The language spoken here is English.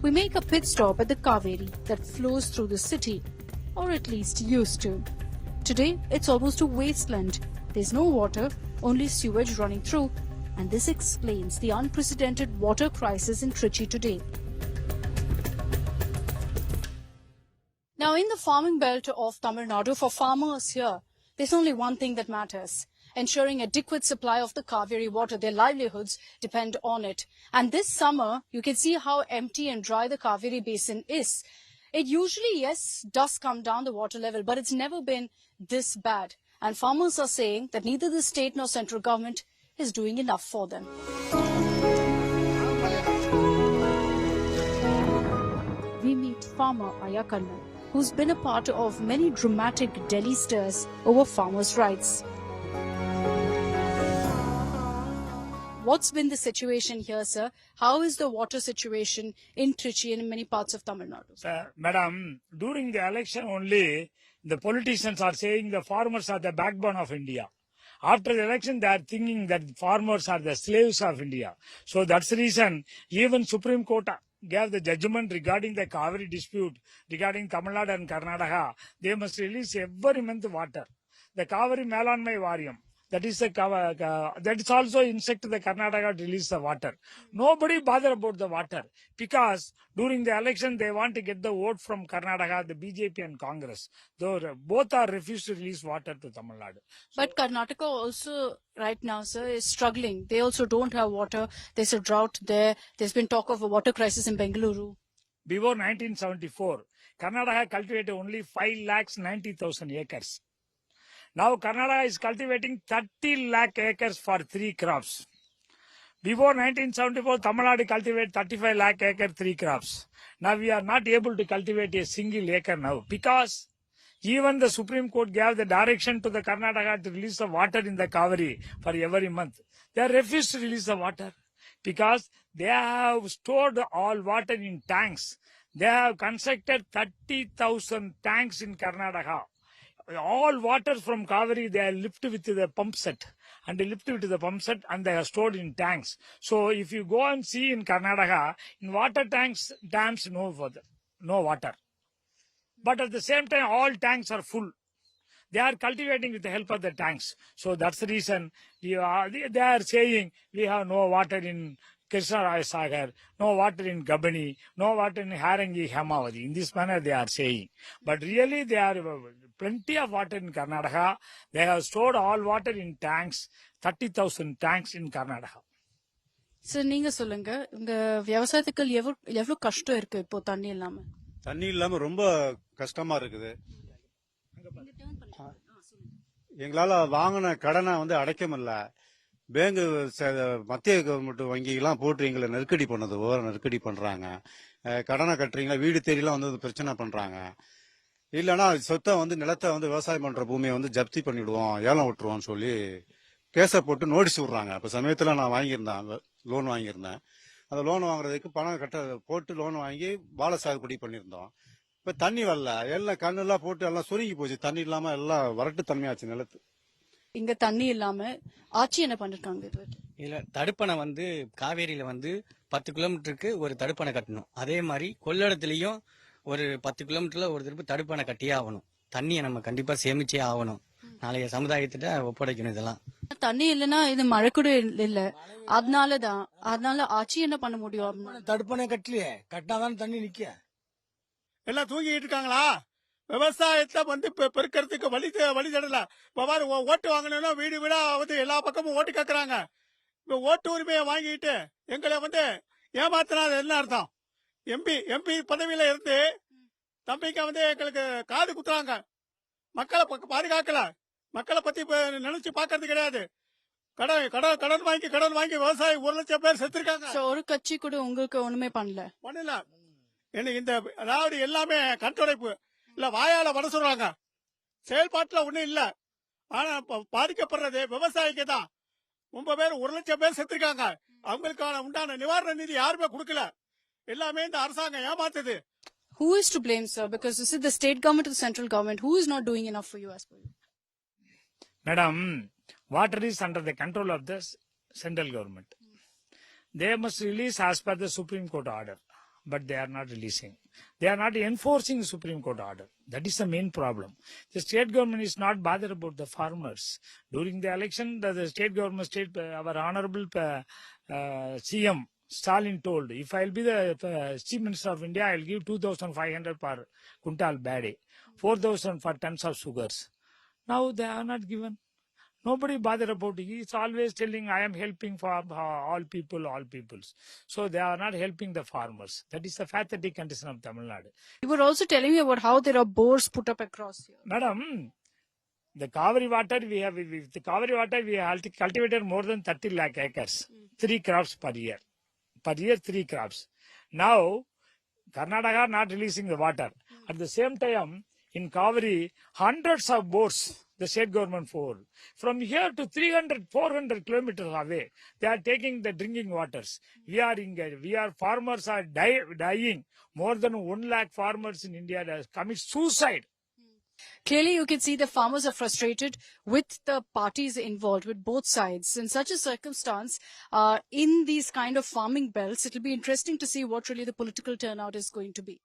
we make a pit stop at the Kaveri that flows through the city, or at least used to. Today, it's almost a wasteland. There's no water, only sewage running through, and this explains the unprecedented water crisis in Trichy today. Now, in the farming belt of Tamil Nadu, for farmers here, there's only one thing that matters: ensuring adequate supply of the Kaveri water. Their livelihoods depend on it. And this summer, you can see how empty and dry the Kaveri basin is. It usually, yes, does come down the water level, but it's never been this bad. And farmers are saying that neither the state nor central government is doing enough for them. We meet farmer Ayakanna, who's been a part of many dramatic Delhi stirs over farmers' rights. What's been the situation here, sir? How is the water situation in Trichy and in many parts of Tamil Nadu? Madam, during the election only, the politicians are saying the farmers are the backbone of India. After the election, they are thinking that farmers are the slaves of India. So that's the reason even Supreme Court gave the judgment regarding the Kaveri dispute regarding Tamil Nadu and Karnataka. They must release every month water. The Kaveri Melanmai Variam. That is also instruct the Karnataka to release the water. Nobody bother about the water because during the election they want to get the vote from Karnataka, the BJP and Congress. Though both are refused to release water to Tamil Nadu. But Karnataka also right now, sir, is struggling. They also don't have water. There's a drought there. There's been talk of a water crisis in Bengaluru. Before 1974, Karnataka cultivated only 5,90,000 acres. Now Karnataka is cultivating 30 lakh acres for 3 crops. Before 1974, Tamil Nadu cultivated 35 lakh acres, 3 crops. Now we are not able to cultivate a single acre now because even the Supreme Court gave the direction to the Karnataka to release the water in the Kaveri for every month. They refused to release the water because they have stored all water in tanks. They have constructed 30,000 tanks in Karnataka. All water from Kaveri they are lifted with the pump set and they lift with the pump set and they are stored in tanks. So if you go and see in Karnataka, in water tanks, dams, no water. But at the same time, all tanks are full. They are cultivating with the help of the tanks. So that's the reason they are saying we have no water in Krishna Rai Sagar, no water in Gabani, no water in Harangi Hemavati. In this manner they are saying. But really they are plenty of water in Karnataka. They have stored all water in tanks, 30,000 tanks in Karnataka. Sir நீங்க சொல்லுங்க உங்க விவசாயத்துக்கு எவ்வளவு கஷ்டம் இருக்கு இப்போ தண்ணி இல்லாம? தண்ணி இல்லாம ரொம்ப கஷ்டமா இருக்குது. எங்களால வாங்கின கடனை அடைக்க முடியல. பேங்க் மத்திய கவர்மெண்ட் வங்கிலாம் போட்டு எங்களை நெருக்கடி பண்ணது நெருக்கடி பண்றாங்க. கடனை கட்டுறீங்களா, வீடு தேடிலாம் பிரச்சனை பண்றாங்க. இல்லைன்னா சொத்தை நிலத்தை விவசாயம் பண்ற பூமியை ஜப்தி பண்ணிவிடுவோம், ஏலம் விட்டுருவோம்னு சொல்லி கேஸை போட்டு நோட்டீஸ் விடுறாங்க. அப்ப சமயத்துல நான் வாங்கியிருந்தேன், லோன் வாங்கியிருந்தேன். அந்த லோன் வாங்குறதுக்கு பணம் போட்டு லோன் வாங்கி வாழை சாகுபடி பண்ணியிருந்தோம். இப்ப தண்ணி வரல, எல்லாம் கண்ணெல்லாம் போட்டு எல்லாம் சுருங்கி போச்சு. தண்ணி இல்லாம எல்லாம் வறட்டு தன்மையாச்சு நிலத்து. இங்க தண்ணி இல்லாம ஆட்சி என்ன பண்ணிருக்காங்க? இல்ல தடுப்பணை காவேரியில 10 கிலோமீட்டருக்கு ஒரு தடுப்பணை கட்டணும். அதே மாதிரி கொள்ளிடத்துலயும் ஒரு 10 கிலோமீட்டர்ல ஒரு திருப்பி தடுப்பணை கட்டியே ஆகணும். தண்ணியை நம்ம கண்டிப்பா சேமிச்சே ஆகணும். நாளைய சமுதாயத்திட்ட ஒப்படைக்கணும். இதெல்லாம் தண்ணி இல்லைன்னா இது மழை கூட இல்ல. அதனால ஆட்சி என்ன பண்ண முடியும்? தடுப்பணை கட்டலையே, கட்டினாதான் தண்ணி நிக்க. எல்லாம் தூங்கிட்டு இருக்காங்களா? விவசாயத்தை பெருக்கிறதுக்கு வழி தடல. ஓட்டு வாங்கணும்னா வீடு வீடா எல்லா பக்கமும் ஓட்டு கேட்கறாங்க. இப்ப ஓட்டு உரிமையை வாங்கிட்டு எங்களை ஏமாத்தினா என்ன அர்த்தம்? எம்பி பதவியில இருந்து தம்பிக்கு எங்களுக்கு காது குத்துறாங்க. மக்களை பாதுகாக்கல. மக்களை பத்தி நினைச்சு பாக்குறது கிடையாது. கடன் வாங்கி விவசாயி 1 லட்சம் பேர் செத்துருக்காங்க. ஒரு கட்சி கூட உங்களுக்கு ஒண்ணுமே பண்ணல. என்ன இந்த அதாவது எல்லாமே கண்துடைப்பு இல்ல, வாயால வர சொல்றாங்க, செயல்பாட்டுல ஒண்ணும் இல்ல. ஆனா பாதிக்கப்படுறது விவசாயிக்கு தான். 9 பேர் 1 லட்சம் பேர் செத்துருக்காங்க. அவங்களுக்கான உண்டான நிவாரண நிதி யாருமே கொடுக்கல. எல்லாமே இந்த அரசாங்கம் ஏமாத்துது. Who is to blame, sir? Because this is the state government or the central government. Who is not doing enough for you as per you? Madam, water is under the control of the central government. They must release as per the Supreme Court order. but they are not releasing. They are not enforcing the Supreme Court order. That is the main problem. The state government is not bothered about the farmers. During the election, the state government, our honorable CM Stalin told, if I will be the Chief Minister of India, I will give 2,500 per quintal badi, 4,000 for tons of sugars. Now they are not given. Nobody bothered about it. He's always telling, I am helping for all people, all peoples. So they are not helping the farmers. That is the pathetic condition of Tamil Nadu. You were also telling me about how there are bores put up across here. Madam, the Kaveri water, we have cultivated more than 30 lakh acres, 3 crops per year. Per year, 3 crops. Now, Karnataka not releasing the water. At the same time, in Kaveri, hundreds of bores the state government for. From here to 300, 400 kilometers away, they are taking the drinking waters. Farmers are dying. More than 1 lakh farmers in India that commit suicide. Clearly, you can see the farmers are frustrated with the parties involved, with both sides. In such a circumstance, in these kind of farming belts, it will be interesting to see what really the political turnout is going to be.